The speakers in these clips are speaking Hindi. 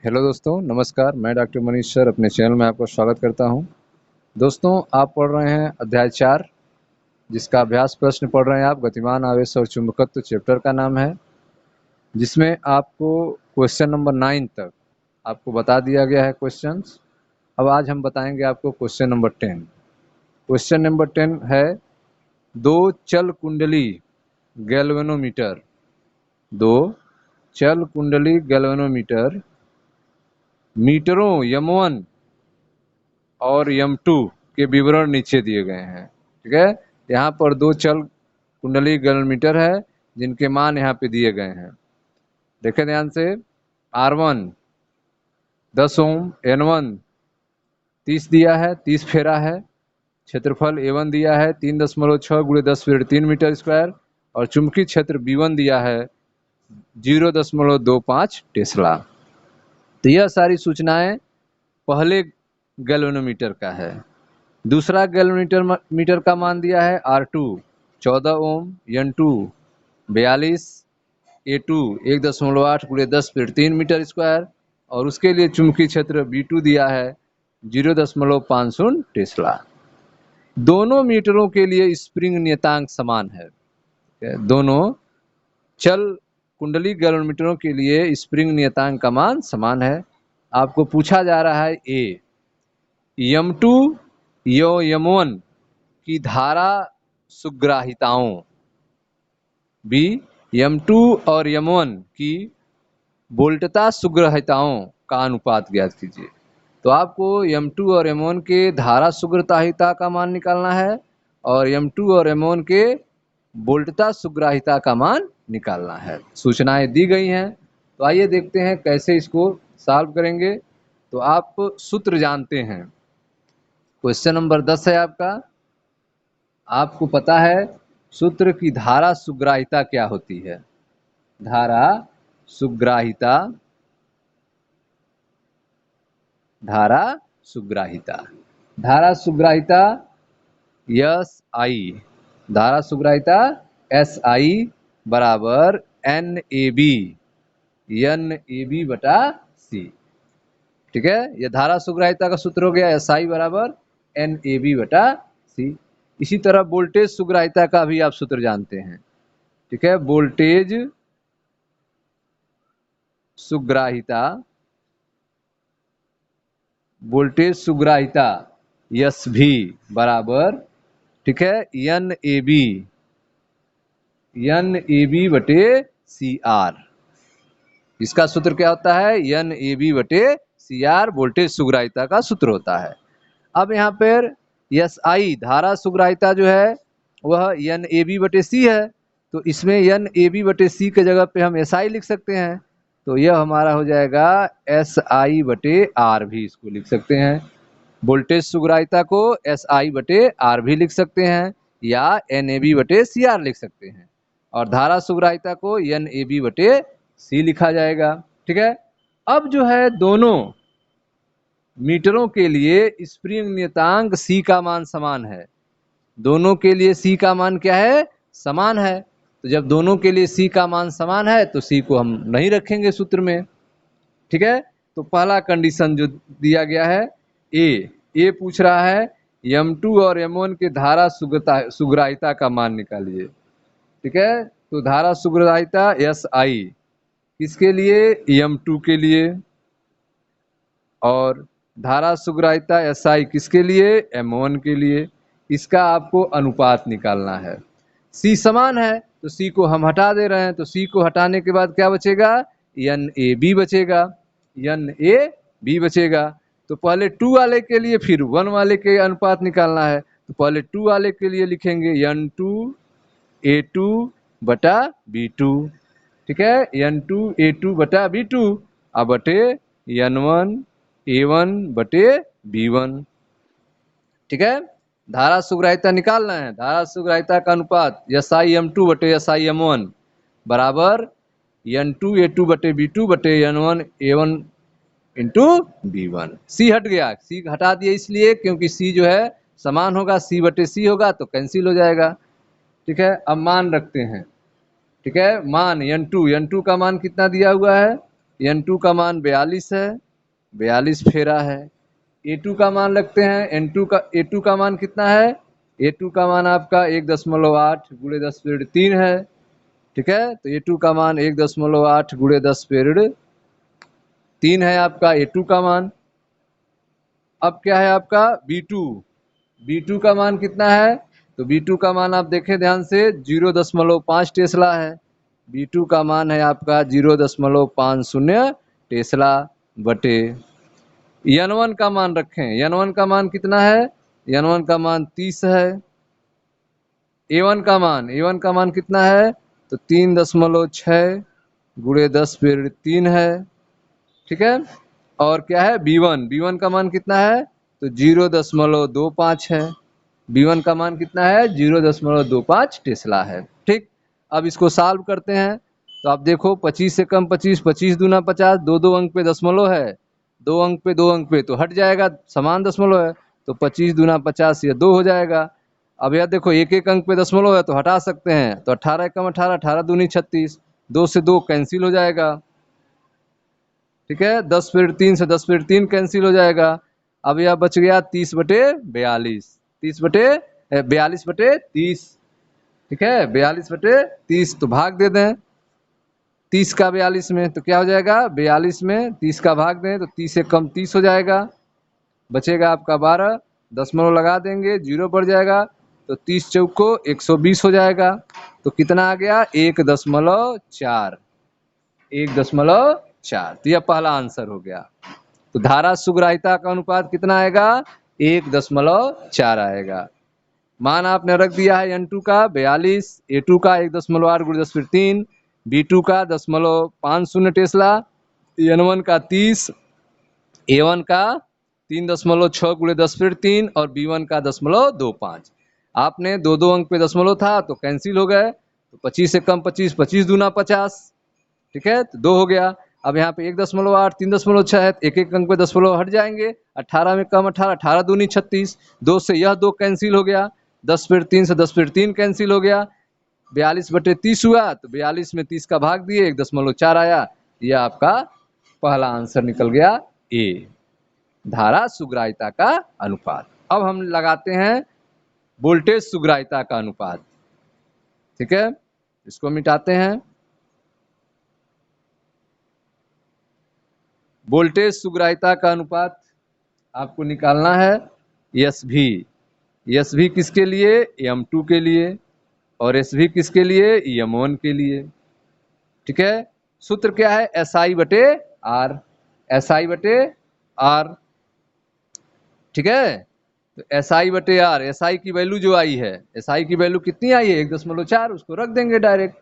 हेलो दोस्तों, नमस्कार। मैं डॉक्टर मनीष सर अपने चैनल में आपका स्वागत करता हूं। दोस्तों, आप पढ़ रहे हैं अध्याय 4, जिसका अभ्यास प्रश्न पढ़ रहे हैं आप। गतिमान आवेश और चुंबकत्व चैप्टर का नाम है, जिसमें आपको क्वेश्चन नंबर 9 तक आपको बता दिया गया है क्वेश्चंस। अब आज हम बताएंगे आपको क्वेश्चन नंबर 10। क्वेश्चन नंबर 10 है, दो चल कुंडली गैल्वेनोमीटर दो चल कुंडली गैल्वेनोमीटर मीटरों M1 और M2 के विवरण नीचे दिए गए हैं। ठीक है, यहाँ पर दो चल कुंडली गैल्वेनोमीटर है, जिनके मान यहाँ पे दिए गए हैं। देखें ध्यान से। R1 10 ओम, N1 30 दिया है, 30 फेरा है। क्षेत्रफल A1 दिया है 3.6 × 10⁻³ मीटर स्क्वायर, और चुंबकीय क्षेत्र B1 दिया है 0.25 टेस्ला। तो यह सारी सूचनाएं पहले गैल्वेनोमीटर का है। दूसरा गैल्वेनोमीटर का मान दिया है R2 14 ओम, N2 42, A2 1.8 × 10⁻³ मीटर स्क्वायर, और उसके लिए चुंबकीय क्षेत्र B2 दिया है 0.50 टेस्ला। दोनों मीटरों के लिए स्प्रिंग नियतांक समान है। दोनों चल कुंडली गैल्वेनोमीटरों के लिए स्प्रिंग नियतांक का मान समान है। आपको पूछा जा रहा है A, M2 या M1 की धारा सुग्राहिताओं, B, M2 और M1 की वोल्टता सुग्राहिताओं का अनुपात ज्ञात कीजिए। तो आपको M2 और M1 के धारा सुग्राहिता का मान निकालना है, और M2 और M1 के वोल्टता सुग्राहिता का मान निकालना है। सूचनाएं दी गई हैं, तो आइए देखते हैं कैसे इसको सॉल्व करेंगे। तो आप सूत्र जानते हैं। क्वेश्चन नंबर 10 है आपका। आपको पता है सूत्र की धारा सुग्राहिता क्या होती है। धारा सुग्राहिता, धारा सुग्राहिता, धारा सुग्राहिता SI, धारा सुग्राहिता SI बराबर NAB बटा C। ठीक है, यह धारा सुग्राहिता का सूत्र हो गया, SI बराबर NAB बटा C। इसी तरह वोल्टेज सुग्राहिता का भी आप सूत्र जानते हैं। ठीक है, वोल्टेज सुग्राहिता, वोल्टेज सुग्राहिता SV बराबर, ठीक है, NAB बटे CR। इसका सूत्र क्या होता है? NAB बटे CR वोल्टेज सुग्राहिता का सूत्र होता है। अब यहाँ पर SI धारा सुग्राहिता जो है वह NAB बटे C है, तो इसमें NAB बटे C के जगह पे हम SI लिख सकते हैं। तो यह हमारा हो जाएगा SI बटे R, भी इसको लिख सकते हैं। वोल्टेज सुग्राहिता को SI बटे R भी लिख सकते हैं, या NAB बटे CR लिख सकते हैं, और धारा सुग्राहिता को NAB बटे C लिखा जाएगा। ठीक है, अब जो है दोनों मीटरों के लिए स्प्रिंग नियतांक C का मान समान है। दोनों के लिए C का मान क्या है? समान है। तो जब दोनों के लिए C का मान समान है तो C को हम नहीं रखेंगे सूत्र में। ठीक है, तो पहला कंडीशन जो दिया गया है A पूछ रहा है M2 और M1 के धारा सुग्राहिता का मान निकालिए। ठीक है, तो धारा सुग्राहिता SI किसके लिए? M2 के लिए, और धारा सुग्राहिता SI किसके लिए? M1 के लिए। इसका आपको अनुपात निकालना है। C समान है तो C को हम हटा दे रहे हैं, तो C को हटाने के बाद क्या बचेगा? NAB बचेगा, NAB बचेगा। तो पहले 2 वाले के लिए फिर 1 वाले के अनुपात निकालना है, तो पहले 2 वाले के लिए लिखेंगे N2 A2 बटा B2। ठीक है, N2 A2 बटा B2 अब बटे N1 A1 बटे B1। ठीक है, धारा सुग्राहिता निकालना है। धारा सुग्राहिता का अनुपात SI M2 बटे SI M1 बराबर N2 A2 बटे B2 बटे N1 A1 into B1। C हट गया, C हटा दिया इसलिए क्योंकि C जो है समान होगा, C बटे C होगा तो कैंसिल हो जाएगा। ठीक है, अब मान रखते हैं। ठीक है, मान N2 का मान कितना दिया हुआ है? N2 का मान 42 है, 42 फेरा है। A2 का मान लगते हैं, A2 का मान कितना है? A2 का मान आपका 1.8 गुणे 10⁻³ है। ठीक है, तो A2 का मान 1.8 गुणे 10⁻³ है आपका A2 का मान। अब क्या है आपका B2? B2 का मान कितना है? तो B2 का मान आप देखें ध्यान से 0.5 टेस्ला है। B2 का मान है आपका 0.50 टेस्ला बटे N1 का मान रखें। N1 का मान कितना है? N1 का मान 30 है। A1 का मान कितना है? तो 3.6 गुणे 10⁻³ है। ठीक है, और क्या है B1 का मान कितना है? तो 0.25 है। B1 का मान कितना है? 0.25 टेस्ला है। ठीक, अब इसको सॉल्व करते हैं। तो आप देखो 25 से कम 25, 25 दूना 50, दो अंक पे दशमलव है, दो अंक पे तो हट जाएगा, समान दशमलव है, तो 25 दूना 50 ये 2 हो जाएगा। अब यह देखो एक एक अंक पे दशमलव है तो हटा सकते हैं, तो 18 कम 18, 18 दूनी 36, 2 से 2 कैंसिल हो जाएगा। ठीक है, 10⁻³ से 10⁻³ कैंसिल हो जाएगा। अब यह बच गया 30/42, 42/30। ठीक है, 42/30, तो भाग दे दें 30 का 42 में, तो क्या हो जाएगा? 42 में 30 का भाग दें तो 30 से कम 30 हो जाएगा, बचेगा आपका 12, दशमलव लगा देंगे, 0 बढ़ जाएगा, तो 30 चौको 120 हो जाएगा। तो कितना आ गया? 1.4, 1.4। तो यह पहला आंसर हो गया। तो धारा सुग्राहिता का अनुपात कितना आएगा? 1.4 आएगा। मान आपने रख दिया है N2 का 42, A2 का 1.8 गुणे 10⁻³, B2 का 0.50 टेस्ला, N1 का 30, A1 का 3.6 गुणे 10⁻³ और B1 का 0.25। आपने दो अंक पे दशमलव था तो कैंसिल हो गए, तो 25 से कम 25, 25 दूना 50। ठीक है, तो 2 हो गया। अब यहाँ पे 1.8, 3.6 है, एक एक अंक पे दशमलव हट जाएंगे, 18 में कम 18, 18 दूनी 36, 2 से यह 2 कैंसिल हो गया, 10⁻³ से 10⁻³ कैंसिल हो गया, 42/30 हुआ, तो 42 में 30 का भाग दिए 1.4 आया। यह आपका पहला आंसर निकल गया ए, धारा सुग्राहिता का अनुपात। अब हम लगाते हैं वोल्टेज सुग्राहिता का अनुपात। ठीक है, इसको मिटाते हैं। वोल्टेज सुग्राहिता का अनुपात आपको निकालना है SV। SV किसके लिए? M2 के लिए, और SV किसके लिए? M1 के लिए। ठीक है, सूत्र क्या है? SI/R, SI/R। ठीक है, तो SI/R, SI की वैल्यू जो आई है, SI की वैल्यू कितनी आई है? 1.4, उसको रख देंगे डायरेक्ट।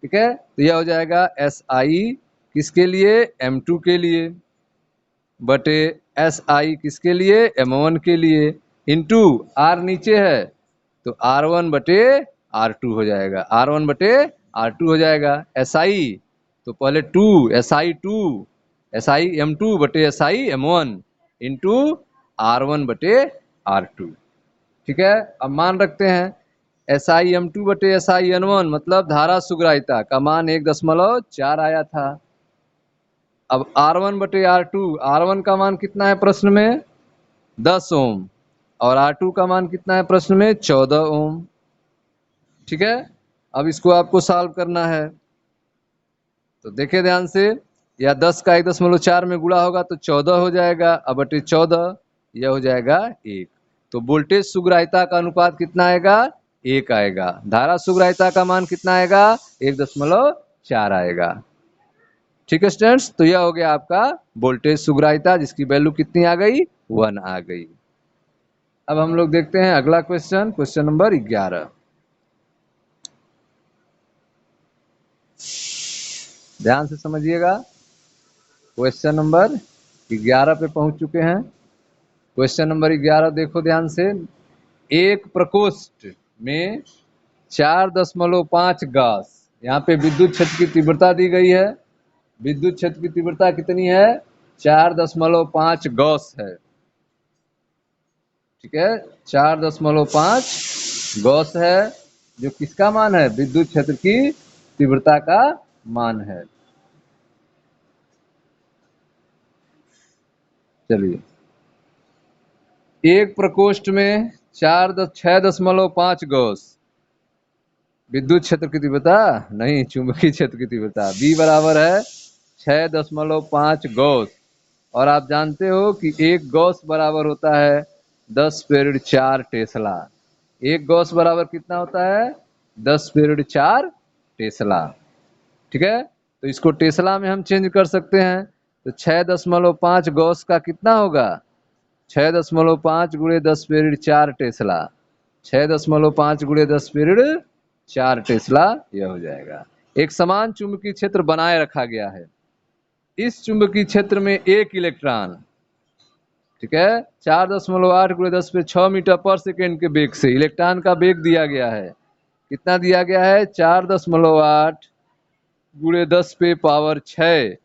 ठीक है, तो यह हो जाएगा SI किसके लिए? M2 के लिए, बटे SI किसके लिए? M1 के लिए, इंटू R नीचे है तो R1/R2 हो जाएगा, R1/R2 हो जाएगा। SI तो पहले 2, SI M2/SI M1 into R1/R2। ठीक है, अब मान रखते हैं SI M2/SI N1, मतलब धारा सुग्राहिता का मान 1.4 आया था। अब R1/R2, R1 का मान कितना है प्रश्न में? 10 ओम, और R2 का मान कितना है प्रश्न में? 14 ओम। ठीक है, अब इसको आपको सॉल्व करना है, तो देखें ध्यान से, या 10 का 1.4 में गुणा होगा तो 14 हो जाएगा, अब बटे 14, यह हो जाएगा 1। तो वोल्टेज सुग्राहिता का अनुपात कितना आएगा? 1 आएगा। धारा सुग्राहिता का मान कितना आएगा? 1.4 आएगा। ठीक है स्टूडेंट्स, तो यह हो गया आपका वोल्टेज सुग्राहिता, जिसकी वैल्यू कितनी आ गई? 1 आ गई। अब हम लोग देखते हैं अगला क्वेश्चन, क्वेश्चन नंबर 11। ध्यान से समझिएगा, क्वेश्चन नंबर 11 पे पहुंच चुके हैं। क्वेश्चन नंबर 11 देखो ध्यान से। एक प्रकोष्ठ में 4.5 गॉस, यहाँ पे विद्युत क्षेत्र की तीव्रता दी गई है। विद्युत क्षेत्र की तीव्रता कितनी है? 4.5 गॉस है। ठीक है, 4.5 गॉस है, जो किसका मान है? विद्युत क्षेत्र की तीव्रता का मान है। चलिए, एक प्रकोष्ठ में 6.5 गॉस। विद्युत क्षेत्र की तीव्रता नहीं, चुंबकीय क्षेत्र की तीव्रता B बराबर है 6.5 गॉस। और आप जानते हो कि एक गॉस बराबर होता है 10⁻4 टेस्ला। एक गॉस बराबर कितना होता है? 10⁻4 टेस्ला। ठीक है, तो इसको टेस्ला में हम चेंज कर सकते हैं। तो 6.5 गॉस का कितना होगा? 6.5 गुणे 10⁻4 टेस्ला। 6.5 गुणे 10⁻4 टेस्ला यह हो जाएगा। एक समान चुंबकीय क्षेत्र बनाए रखा गया है। इस चुंबकीय क्षेत्र में एक इलेक्ट्रॉन, ठीक है, 4.8 गुणे 10⁻6 मीटर पर सेकेंड के वेग से, इलेक्ट्रॉन का वेग दिया गया है। कितना दिया गया है? 4.8 गुणे 10⁻6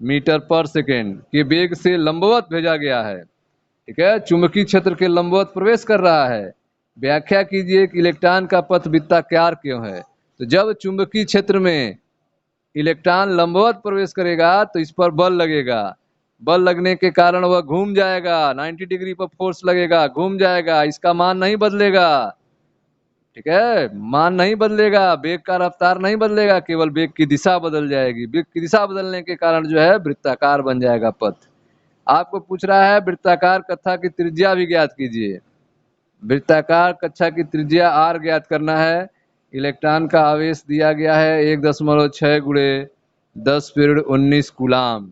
मीटर पर सेकेंड के वेग से लंबवत भेजा गया है। ठीक है, चुंबकीय क्षेत्र के लंबवत प्रवेश कर रहा है। व्याख्या कीजिए कि इलेक्ट्रॉन का पथ वृत्ताकार क्यों है। तो जब चुंबकीय क्षेत्र में इलेक्ट्रॉन लंबवत प्रवेश करेगा तो इस पर बल लगेगा। बल लगने के कारण वह घूम जाएगा, 90 डिग्री पर फोर्स लगेगा, घूम जाएगा, इसका मान नहीं बदलेगा। ठीक है, मान नहीं बदलेगा, वेग का रफ्तार नहीं बदलेगा, केवल वेग की दिशा बदल जाएगी। वेग की दिशा बदलने के कारण जो है वृत्ताकार बन जाएगा पथ। आपको पूछ रहा है वृत्ताकार कक्षा की त्रिज्या भी ज्ञात कीजिए। वृत्ताकार कक्षा की त्रिज्या r ज्ञात करना है। इलेक्ट्रॉन का आवेश दिया गया है 1.6 गुणे 10⁻19 कूलाम।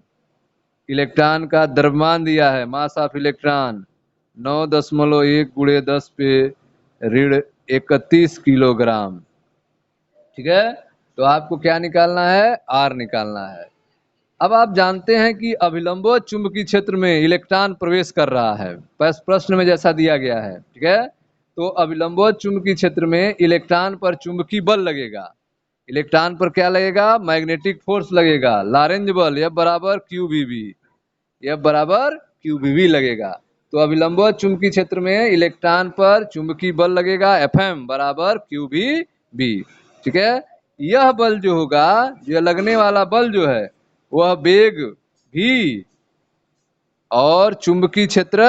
इलेक्ट्रॉन का द्रव्यमान दिया है, मास ऑफ इलेक्ट्रॉन 9.1 गुणे 10⁻31 किलोग्राम। ठीक है, तो आपको क्या निकालना है? r निकालना है। अब आप जानते हैं कि अभिलंबोत चुंबकीय क्षेत्र में इलेक्ट्रॉन प्रवेश कर रहा है, प्रश्न में जैसा दिया गया है। ठीक है, तो अभिलंबोत चुंबकीय क्षेत्र में इलेक्ट्रॉन पर चुंबकीय बल लगेगा। इलेक्ट्रॉन पर क्या लगेगा? मैग्नेटिक फोर्स लगेगा, लॉरेंज बल F बराबर QBV, F बराबर QBV लगेगा। तो अभिलंबोत चुंबकीय क्षेत्र में इलेक्ट्रॉन पर चुंबकीय बल लगेगा FM बराबर QBV। ठीक है, यह बल जो होगा, यह लगने वाला बल जो है, वह वेग भी और चुंबकीय क्षेत्र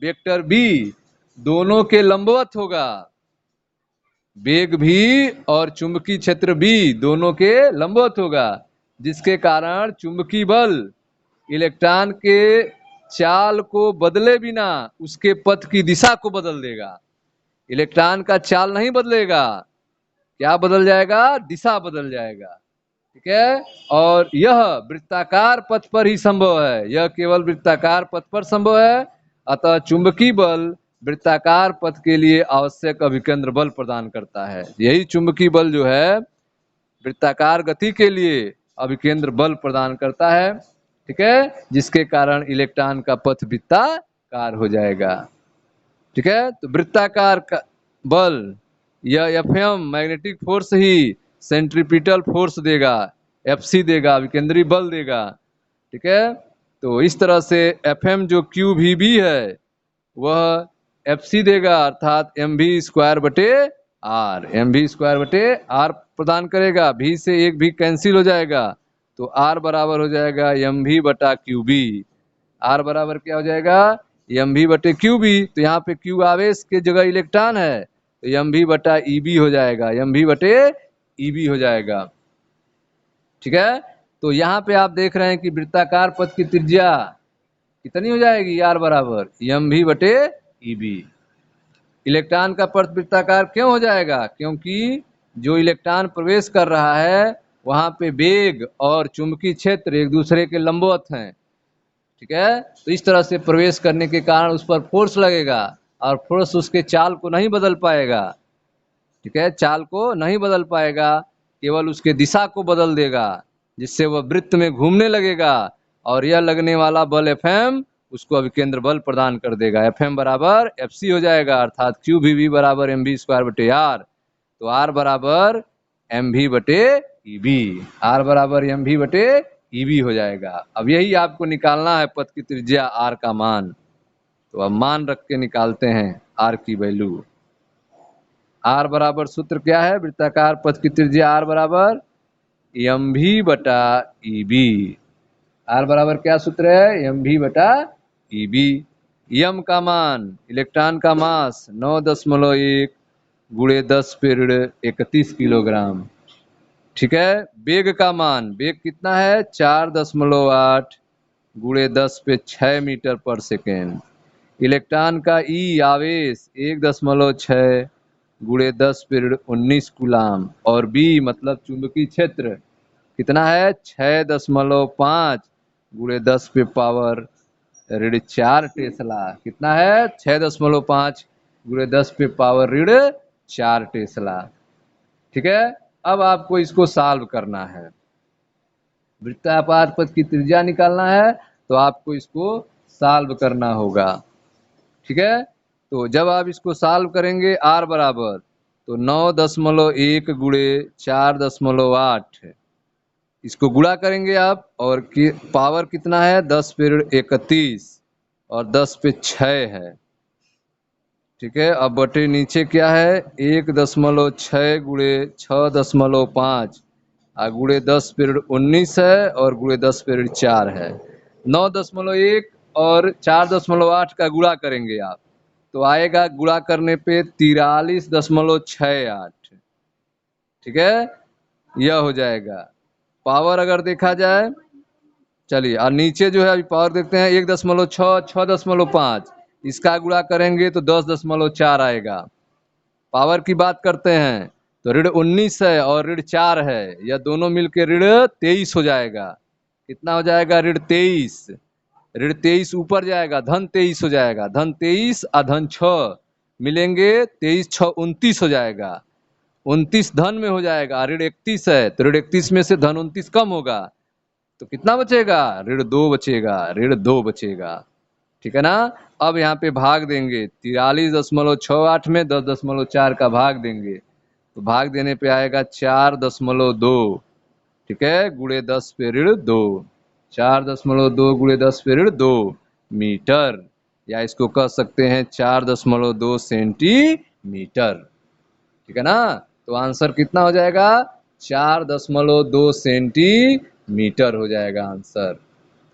वेक्टर B दोनों के लंबवत होगा। वेग भी और चुंबकीय क्षेत्र B दोनों के लंबवत होगा, जिसके कारण चुंबकीय बल इलेक्ट्रॉन के चाल को बदले बिना उसके पथ की दिशा को बदल देगा। इलेक्ट्रॉन का चाल नहीं बदलेगा, क्या बदल जाएगा? दिशा बदल जाएगा। ठीक है, और यह वृत्ताकार पथ पर ही संभव है, यह केवल वृत्ताकार पथ पर संभव है। अतः चुंबकीय बल वृत्ताकार पथ के लिए आवश्यक अभिकेंद्र बल प्रदान करता है। यही चुंबकीय बल जो है वृत्ताकार गति के लिए अभिकेंद्र बल प्रदान करता है। ठीक है, जिसके कारण इलेक्ट्रॉन का पथ वृत्ताकार हो जाएगा। ठीक है, तो वृत्ताकार का बल, यह FM मैग्नेटिक फोर्स ही सेंट्रीपिटल फोर्स देगा, FC देगा, विकेंद्रीय बल देगा। ठीक है, तो इस तरह से FM जो QVB है वह FC देगा, अर्थात mv²/r, mv²/r प्रदान करेगा। V से एक भी कैंसिल हो जाएगा, तो R बराबर हो जाएगा mv/QB। R बराबर क्या हो जाएगा? mv/QB। तो यहाँ पे Q आवेश के जगह इलेक्ट्रॉन है, तो mv/EB हो जाएगा, mv/EB हो जाएगा। ठीक है, तो यहाँ पे आप देख रहे हैं कि वृत्ताकार पथ की त्रिज्या कितनी हो जाएगी? R बराबर mv/EB। इलेक्ट्रॉन का पथ वृत्ताकार क्यों हो जाएगा? क्योंकि जो इलेक्ट्रॉन प्रवेश कर रहा है वहाँ पे वेग और चुंबकीय क्षेत्र एक दूसरे के लंबवत हैं। ठीक है, तो इस तरह से प्रवेश करने के कारण उस पर फोर्स लगेगा और फोर्स उसके चाल को नहीं बदल पाएगा। ठीक है, चाल को नहीं बदल पाएगा, केवल उसके दिशा को बदल देगा, जिससे वह वृत्त में घूमने लगेगा। और यह लगने वाला बल FM उसको अभिकेंद्र बल प्रदान कर देगा। FM बराबर FC हो जाएगा, अर्थात QVB बराबर mv²/r। तो R बराबर mv/EB, R बराबर mv/EB हो जाएगा। अब यही आपको निकालना है पथ की त्रिज्या R का मान। तो अब मान रख के निकालते हैं R की वैल्यू। R बराबर सूत्र क्या है? वृत्ताकार पथ की त्रिज्या R बराबर mv/EB। R बराबर क्या सूत्र है? mv/EB। ईबी। यम का मान, इलेक्ट्रॉन का मास 9.1 गुणे 10 पे ऋण 31 किलोग्राम। ठीक है। वेग का मान, वेग कितना है 4.8 गुणे 10 पे 6 मीटर पर सेकेंड। इलेक्ट्रॉन का ई आवेश 1.6 गुणे 10 पे ऋण 19 कूलाम। और बी मतलब चुंबकीय क्षेत्र कितना है 6.5 गुणे 10 पे पावर ऋण 4 टेस्ला। कितना है 6.5 गुणे 10 पे पावर ऋण 4 टेस्ला। ठीक है। अब आपको इसको सॉल्व करना है। वृत्ताकार पथ की त्रिज्या निकालना है तो आपको इसको सॉल्व करना होगा। ठीक है। तो जब आप इसको सॉल्व करेंगे r बराबर तो 9.1 गुणे 4.8 इसको गुणा करेंगे आप और पावर कितना है 10 पे 31 और 10 पे 6 है। ठीक है। अब बटे नीचे क्या है 1.6 गुणे 6.5 गुणे 10 पे 19 है और गुणे 10 पे 4 है। 9.1 और 4.8 का गुणा करेंगे आप तो आएगा गुणा करने पे 43.68। ठीक है। यह हो जाएगा। पावर अगर देखा जाए, चलिए और नीचे जो है अभी पावर देखते हैं 1.6 6.5 इसका गुणा करेंगे तो 10.4 आएगा। पावर की बात करते हैं तो ऋण 19 है और ऋण 4 है, यह दोनों मिलकर ऋण 23 हो जाएगा। कितना हो जाएगा ऋण 23। ऋण 23 ऊपर जाएगा धन 23 हो जाएगा। धन 23 और धन 6 मिलेंगे 23 6 29 हो जाएगा। 29 धन में हो जाएगा। ऋण 31 है तो ऋण 31 में से धन 29 कम होगा तो कितना बचेगा ऋण 2 बचेगा। ऋण 2 बचेगा। ठीक है ना। अब यहाँ पे भाग देंगे 43.68 में 10.4 का भाग देंगे तो भाग देने पे आएगा 4.2। ठीक है। गुणे 10 पे ऋण 2। 4.2 गुणे 10 पे ऋण 2 मीटर, या इसको कह सकते हैं 4.2 सेंटीमीटर। ठीक है ना। तो आंसर कितना हो जाएगा 4.2 सेंटीमीटर हो जाएगा आंसर।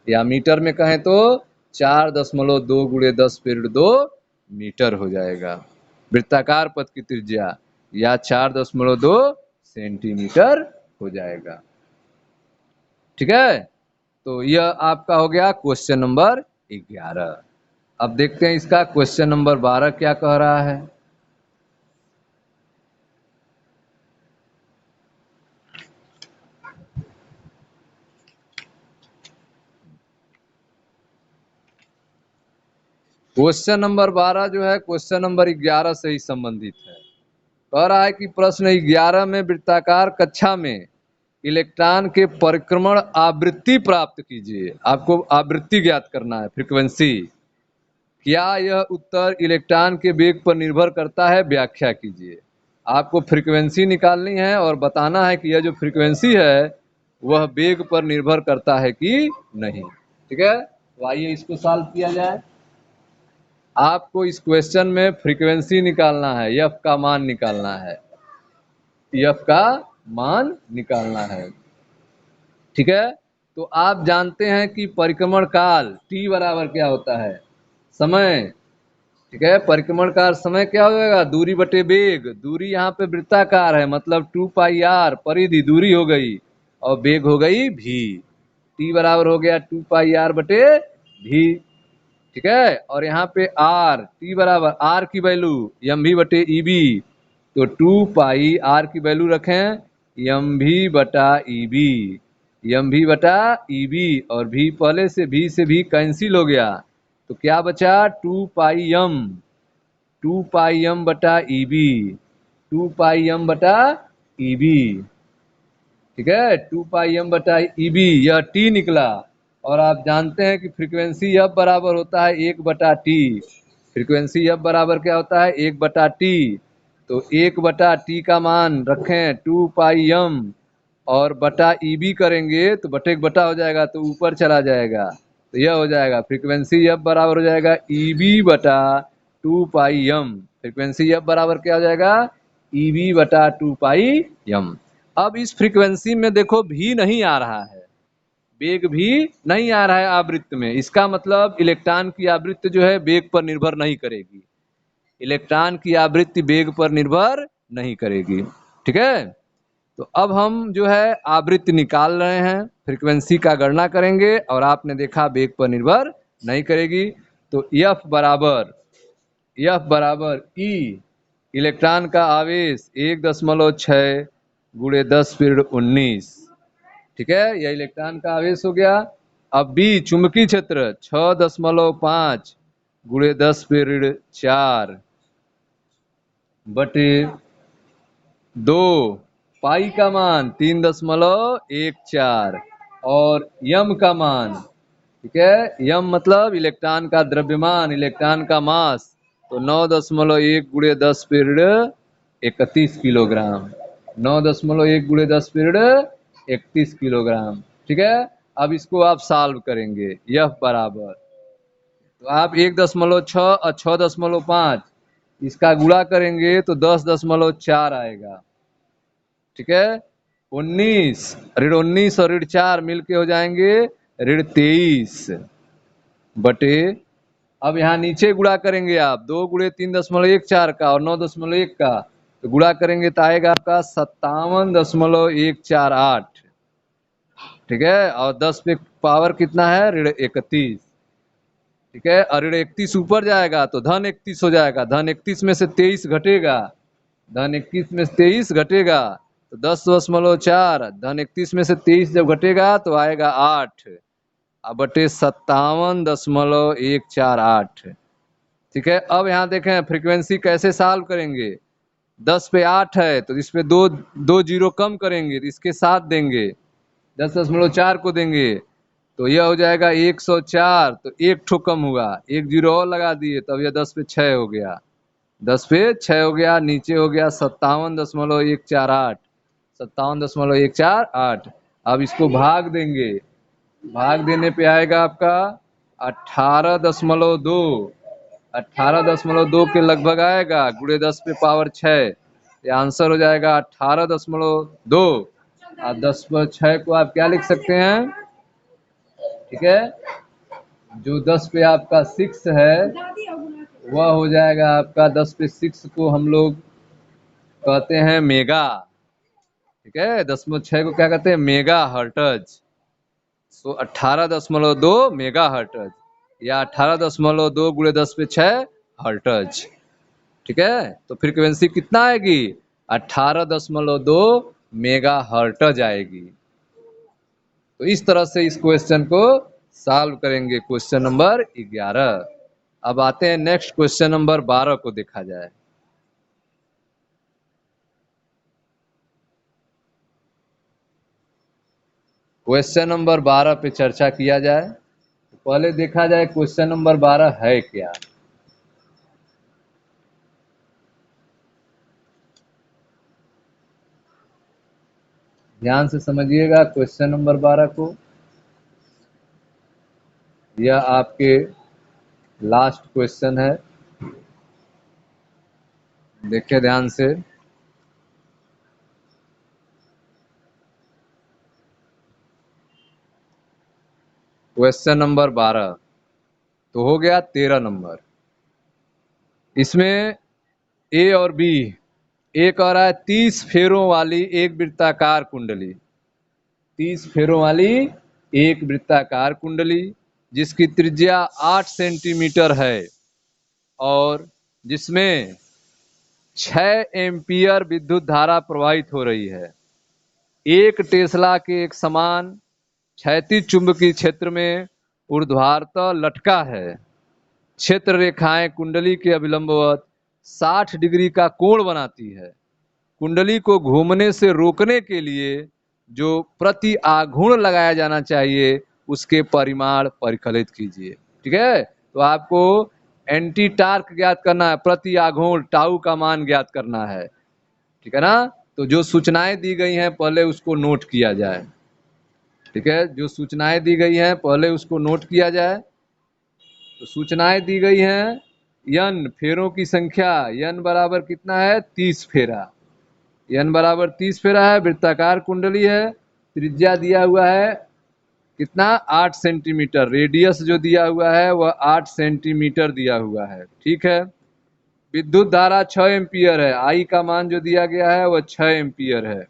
या मीटर में कहें तो 4.2 गुणे 10 पे ऋण 2 मीटर हो जाएगा वृत्ताकार पथ की त्रिज्या, या 4.2 सेंटीमीटर हो जाएगा। ठीक है। तो यह आपका हो गया क्वेश्चन नंबर 11। अब देखते हैं इसका क्वेश्चन नंबर 12 क्या कह रहा है। क्वेश्चन नंबर 12 जो है क्वेश्चन नंबर 11 से ही संबंधित है। कह रहा है कि प्रश्न 11 में वृत्ताकार कक्षा में इलेक्ट्रॉन के परिक्रमण आवृत्ति प्राप्त कीजिए। आपको आवृत्ति ज्ञात करना है, फ्रीक्वेंसी। क्या यह उत्तर इलेक्ट्रॉन के वेग पर निर्भर करता है, व्याख्या कीजिए। आपको फ्रीक्वेंसी निकालनी है और बताना है कि यह जो फ्रीक्वेंसी है वह वेग पर निर्भर करता है कि नहीं। ठीक है। तो आइए इसको सॉल्व किया जाए। आपको इस क्वेश्चन में फ्रीक्वेंसी निकालना है, एफ का मान निकालना है। एफ का मान निकालना है। ठीक है। तो आप जानते हैं कि परिक्रमण काल टी बराबर क्या होता है, समय। ठीक है। परिक्रमण काल समय क्या हो जाएगा दूरी बटे वेग। दूरी यहाँ पे वृत्ताकार है मतलब 2πr, परिधि दूरी हो गई और वेग हो गई v। टी बराबर हो गया 2πr बटे v। ठीक है। और यहाँ पे आर, टी बराबर आर की वैल्यू एम भी बटे ई बी, तो 2π आर की वैल्यू रखें एम भी बटा ई बी, एम भी बटा ई बी। और भी पहले से भी कैंसिल हो गया तो क्या बचा 2πm, 2πm बटा ई बी, 2πm बटा ई बी। ठीक है। 2πm बटा ई बी, यह टी निकला। और आप जानते हैं कि फ्रीक्वेंसी एफ बराबर होता है 1/t। फ्रीक्वेंसी एफ बराबर क्या होता है 1/t। तो 1/t का मान रखें 2πm और बटा ई बी करेंगे तो बटे एक बटा हो जाएगा तो ऊपर चला जाएगा। तो यह हो जाएगा फ्रीक्वेंसी एफ बराबर हो जाएगा ई बी बटा 2πm। फ्रीक्वेंसी एफ बराबर क्या हो जाएगा ई बी बटा 2πm। अब इस फ्रीक्वेंसी में देखो भी नहीं आ रहा है, वेग भी नहीं आ रहा है आवृत्त में, इसका मतलब इलेक्ट्रॉन की आवृत्ति जो है वेग पर निर्भर नहीं करेगी। इलेक्ट्रॉन की आवृत्ति वेग पर निर्भर नहीं करेगी। ठीक है, तो अब हम जो है आवृत्ति निकाल रहे हैं, फ्रीक्वेंसी का गणना करेंगे, और आपने देखा वेग पर निर्भर नहीं करेगी। तो एफ बराबर ई, इलेक्ट्रॉन का आवेश 1.6 गुणे 10⁻19। ठीक है, यह इलेक्ट्रॉन का आवेश हो गया। अब बी चुंबकीय क्षेत्र 6.5 गुणे 10⁻4 बटे 2, पाई का मान 3.14, और यम का मान, ठीक है, यम मतलब इलेक्ट्रॉन का द्रव्यमान, इलेक्ट्रॉन का मास, तो 9.1 गुणे 10⁻31 किलोग्राम। 9.1 गुणे 10⁻31 किलोग्राम। ठीक है, अब इसको आप सॉल्व करेंगे। यह बराबर, तो आप 1.6 और 6.5 इसका गुणा करेंगे तो 10.4 आएगा। ठीक है, 19 ऋण 19 और ऋण 4 मिलके हो जाएंगे ऋण 23 बटे, अब यहाँ नीचे गुणा करेंगे आप 2 गुणे 3.14 का और 9.1 का, तो गुणा करेंगे तो आएगा आपका 57.148। ठीक है, और 10 पे पावर कितना है, ऋण 31। ठीक है, और ऋण 31 ऊपर जाएगा तो धन 31 हो जाएगा, धन 31 में से 23 घटेगा, धन 21 में से 23 घटेगा तो 10.4, धन 31 में से 23 जब घटेगा तो आएगा 8 बटे 57.148। ठीक है, अब यहाँ देखें फ्रीक्वेंसी कैसे सॉल्व करेंगे। 10 पे 8 है तो इस पे दो जीरो कम करेंगे तो इसके साथ देंगे, 10.4 को देंगे तो यह हो जाएगा 104, तो एक ठो कम हुआ, एक जीरो और लगा दिए तब यह 10 पे 6 हो गया, 10 पे 6 हो गया, नीचे हो गया 57.148, 57.148। अब इसको भाग देंगे, भाग देने पे आएगा आपका 18.2, 18.2 के लगभग आएगा, गुणे 10 पे पावर 6, ये आंसर हो जाएगा 18.2। और 10 पर 6 को आप क्या लिख सकते हैं, ठीक है, जो 10 पे आपका 6 है वह हो जाएगा आपका 10 पे 6 को हम लोग कहते हैं मेगा। ठीक है, 10.6 को क्या कहते हैं, मेगा हर्ट्ज। सो 18.2 मेगा हर्ट्ज, या 18.2 गुणे 10 पे 6 हर्ट्ज। ठीक है, तो फ्रीक्वेंसी कितना आएगी, 18.2 मेगा हर्ट्ज आएगी। तो इस तरह से इस क्वेश्चन को सॉल्व करेंगे, क्वेश्चन नंबर 11। अब आते हैं नेक्स्ट क्वेश्चन नंबर 12 को देखा जाए। क्वेश्चन नंबर 12 पे चर्चा किया जाए। तो पहले देखा जाए क्वेश्चन नंबर 12 है क्या। ध्यान से समझिएगा क्वेश्चन नंबर 12 को, यह आपके लास्ट क्वेश्चन है, देखिए ध्यान से। क्वेश्चन नंबर 12 तो हो गया 13 नंबर। इसमें ए और बी, ए कह रहा है 30 फेरों वाली एक वृत्ताकार कुंडली, 30 फेरों वाली एक वृत्ताकार कुंडली जिसकी त्रिज्या 8 सेंटीमीटर है और जिसमें 6 एम्पियर विद्युत धारा प्रवाहित हो रही है। एक टेस्ला के एक समान क्षैतिज चुंबकीय क्षेत्र में ऊर्ध्वाधर लटका है। क्षेत्र रेखाएं कुंडली के अभिलंबवत 60 डिग्री का कोण बनाती है। कुंडली को घूमने से रोकने के लिए जो प्रति आघूर्ण लगाया जाना चाहिए उसके परिमाण परिकलित कीजिए। ठीक है, तो आपको एंटी टार्क ज्ञात करना है, प्रति आघूर्ण टाउ का मान ज्ञात करना है। ठीक है ना, तो जो सूचनाएं दी गई हैं पहले उसको नोट किया जाए। ठीक है, जो सूचनाएं दी गई हैं पहले उसको नोट किया जाए। तो सूचनाएं दी गई हैं, यन फेरों की संख्या, यन बराबर कितना है, 30 फेरा, यन बराबर 30 फेरा है, वृत्ताकार कुंडली है, त्रिज्या दिया हुआ है कितना, 8 सेंटीमीटर। रेडियस जो दिया हुआ है वह 8 सेंटीमीटर दिया हुआ है। ठीक है। विद्युत धारा 6 एम्पियर है। आई का मान जो दिया गया है वह 6 एम्पियर है।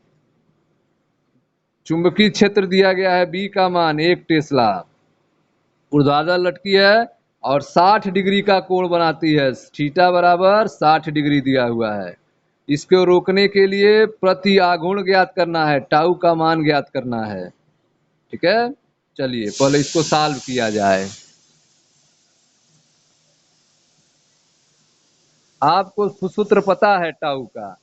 चुंबकीय क्षेत्र दिया गया है बी का मान 1 टेस्ला। ऊर्ध्वाधर लटकी है और 60 डिग्री का कोण बनाती है। थीटा बराबर 60 डिग्री दिया हुआ है। इसको रोकने के लिए प्रति आघूर्ण ज्ञात करना है, टाउ का मान ज्ञात करना है। ठीक है। चलिए पहले इसको सॉल्व किया जाए। आपको सूत्र पता है टाउ का।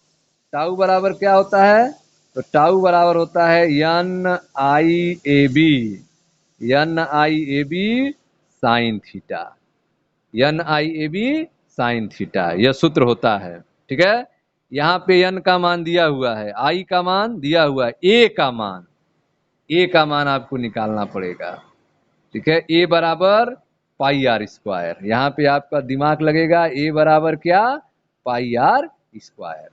टाउ बराबर क्या होता है? तो टाउ बराबर होता है N I A B, N I A B sine theta, N I A B sine theta, यह सूत्र होता है। ठीक है। यहाँ पे एन का मान दिया हुआ है, आई का मान दिया हुआ है, ए का मान, ए का मान आपको निकालना पड़ेगा। ठीक है। ए बराबर पाई आर स्क्वायर। यहाँ पे आपका दिमाग लगेगा, ए बराबर क्या, पाई आर स्क्वायर।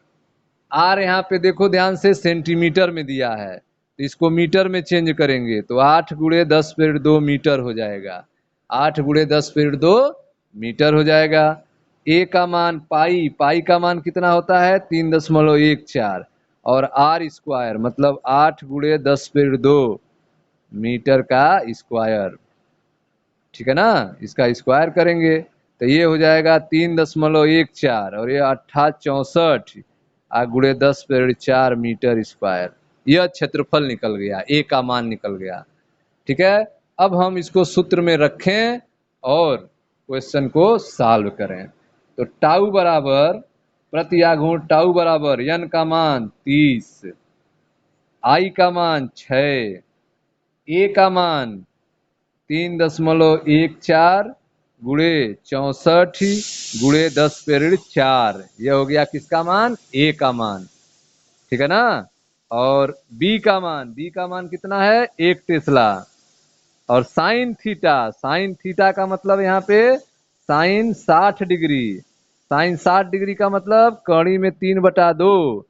आर यहाँ पे देखो ध्यान से सेंटीमीटर में दिया है, तो इसको मीटर में चेंज करेंगे तो 8 गुणे 10⁻² मीटर हो जाएगा। 8 गुणे 10⁻² मीटर हो जाएगा। ए का मान पाई, पाई का मान कितना होता है 3.14, और आर स्क्वायर मतलब 8 गुणे 10⁻² मीटर का स्क्वायर। ठीक है ना। इसका स्क्वायर करेंगे तो ये हो जाएगा 3.14 और ये 864 गुणे 10⁻4 मीटर स्क्वायर। यह क्षेत्रफल निकल गया, ए का मान निकल गया। ठीक है। अब हम इसको सूत्र में रखें और क्वेश्चन को सॉल्व करें। तो टाउ बराबर प्रति आघूर्ण, टाउ बराबर एन का मान 30, आई का मान 6, ए का मान 3.14 गुणे 64 गुणे 10⁻4, यह हो गया किसका मान, ए का मान। ठीक है ना। और बी का मान, बी का मान कितना है 1 टेस्ला। और साइन थीटा, साइन थीटा का मतलब यहाँ पे साइन 60 डिग्री, साइन 60 डिग्री का मतलब कड़ी में 3/2,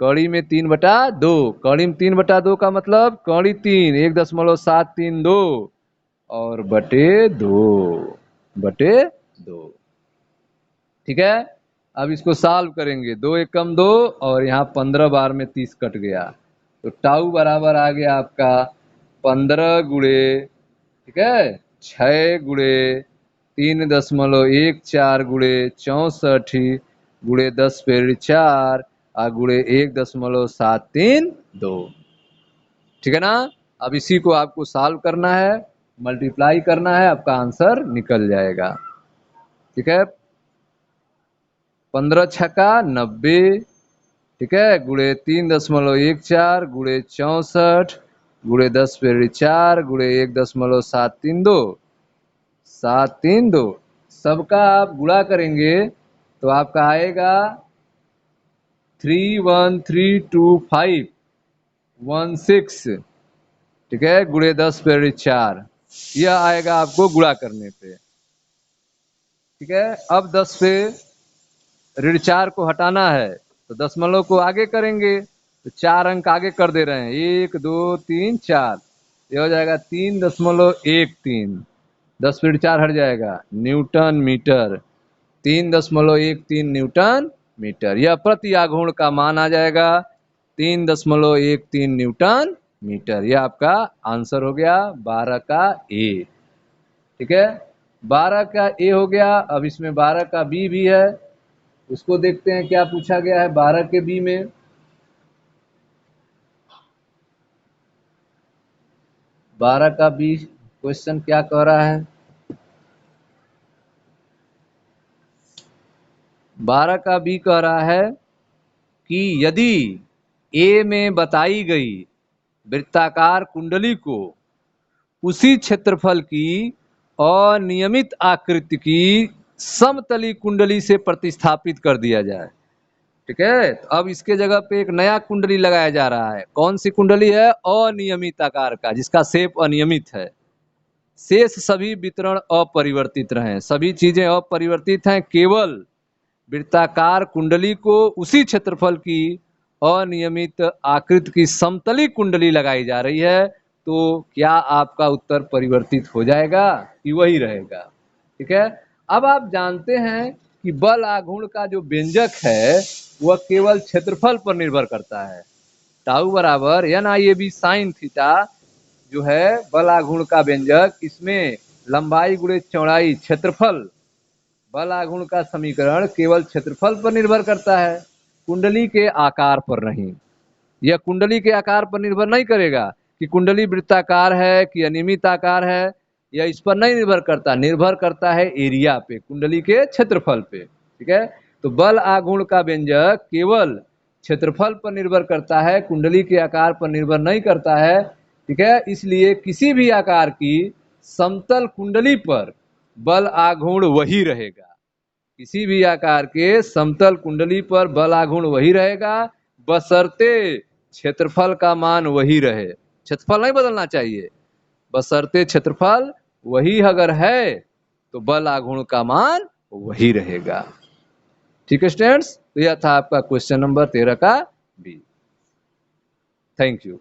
कड़ी में 3/2, कड़ी में 3/2 का मतलब कड़ी 3 1.732 और बटे 2। ठीक है। अब इसको सॉल्व करेंगे, 2 एकम 2 और यहाँ 15 बार में 30 कट गया, तो टाउ बराबर आ गया आपका 15 गुणे, ठीक है, 6 गुणे 3.14 गुणे 64 गुणे 10⁻4 गुणे 1.732। ठीक है ना। अब इसी को आपको सॉल्व करना है, मल्टीप्लाई करना है, आपका आंसर निकल जाएगा। ठीक है। 15 छक्का 90, ठीक है, गुणे 3.14 गुणे 64 गुणे 10⁻4 गुणे 1.732 सबका आप गुणा करेंगे तो आपका आएगा 3132516, ठीक है, गुणे 10⁻4, यह आएगा आपको गुणा करने पे। ठीक है। अब 10 से ऋण 4 को हटाना है तो दशमलव को आगे करेंगे, तो 4 अंक आगे कर दे रहे हैं, 1 2 3 4, ये हो जाएगा 3.13, 10⁻4 हट जाएगा, न्यूटन मीटर, 3.13 न्यूटन मीटर। यह प्रति आघूर्ण का मान आ जाएगा 3.13 न्यूटन मीटर। यह आपका आंसर हो गया 12 का ए। ठीक है। 12 का ए हो गया। अब इसमें 12 का बी भी है, उसको देखते हैं क्या पूछा गया है 12 के बी में। 12 का बी क्वेश्चन क्या कह रहा है? 12 का बी कह रहा है कि यदि ए में बताई गई वृत्ताकार कुंडली को उसी क्षेत्रफल की अनियमित आकृति की समतली कुंडली से प्रतिस्थापित कर दिया जाए। ठीक है। तो अब इसके जगह पे एक नया कुंडली लगाया जा रहा है। कौन सी कुंडली है? अनियमित आकार का, जिसका शेप अनियमित है, शेष सभी वितरण अपरिवर्तित रहे, सभी चीजें अपरिवर्तित हैं, केवल वृत्ताकार कुंडली को उसी क्षेत्रफल की अनियमित आकृति की समतली कुंडली लगाई जा रही है, तो क्या आपका उत्तर परिवर्तित हो जाएगा कि वही रहेगा? ठीक है। अब आप जानते हैं कि बल आघूर्ण का जो व्यंजक है वह केवल क्षेत्रफल पर निर्भर करता है। टाउ बराबर NIAB साइन थीटा जो है बल आघूर्ण का व्यंजक, इसमें लंबाई गुणे चौड़ाई क्षेत्रफल, बल आघूर्ण का समीकरण केवल क्षेत्रफल पर निर्भर करता है, कुंडली के आकार पर नहीं। यह कुंडली के आकार पर निर्भर नहीं करेगा कि कुंडली वृत्ताकार है कि अनियमित आकार है, यह इस पर नहीं निर्भर करता, निर्भर करता है एरिया पे, कुंडली के क्षेत्रफल पे। ठीक है। तो बल आघूर्ण का व्यंजक केवल क्षेत्रफल पर निर्भर करता है, कुंडली के आकार पर निर्भर नहीं करता है। ठीक है। इसलिए किसी भी आकार की समतल कुंडली पर बल आघूर्ण वही रहेगा। किसी भी आकार के समतल कुंडली पर बल आघूर्ण वही रहेगा, बशर्ते क्षेत्रफल का मान वही रहे। क्षेत्रफल नहीं बदलना चाहिए, बशर्ते क्षेत्रफल वही अगर है तो बल आघूर्ण का मान वही रहेगा। ठीक है स्टूडेंट्स, तो यह था आपका क्वेश्चन नंबर 13 का बी। Thank you.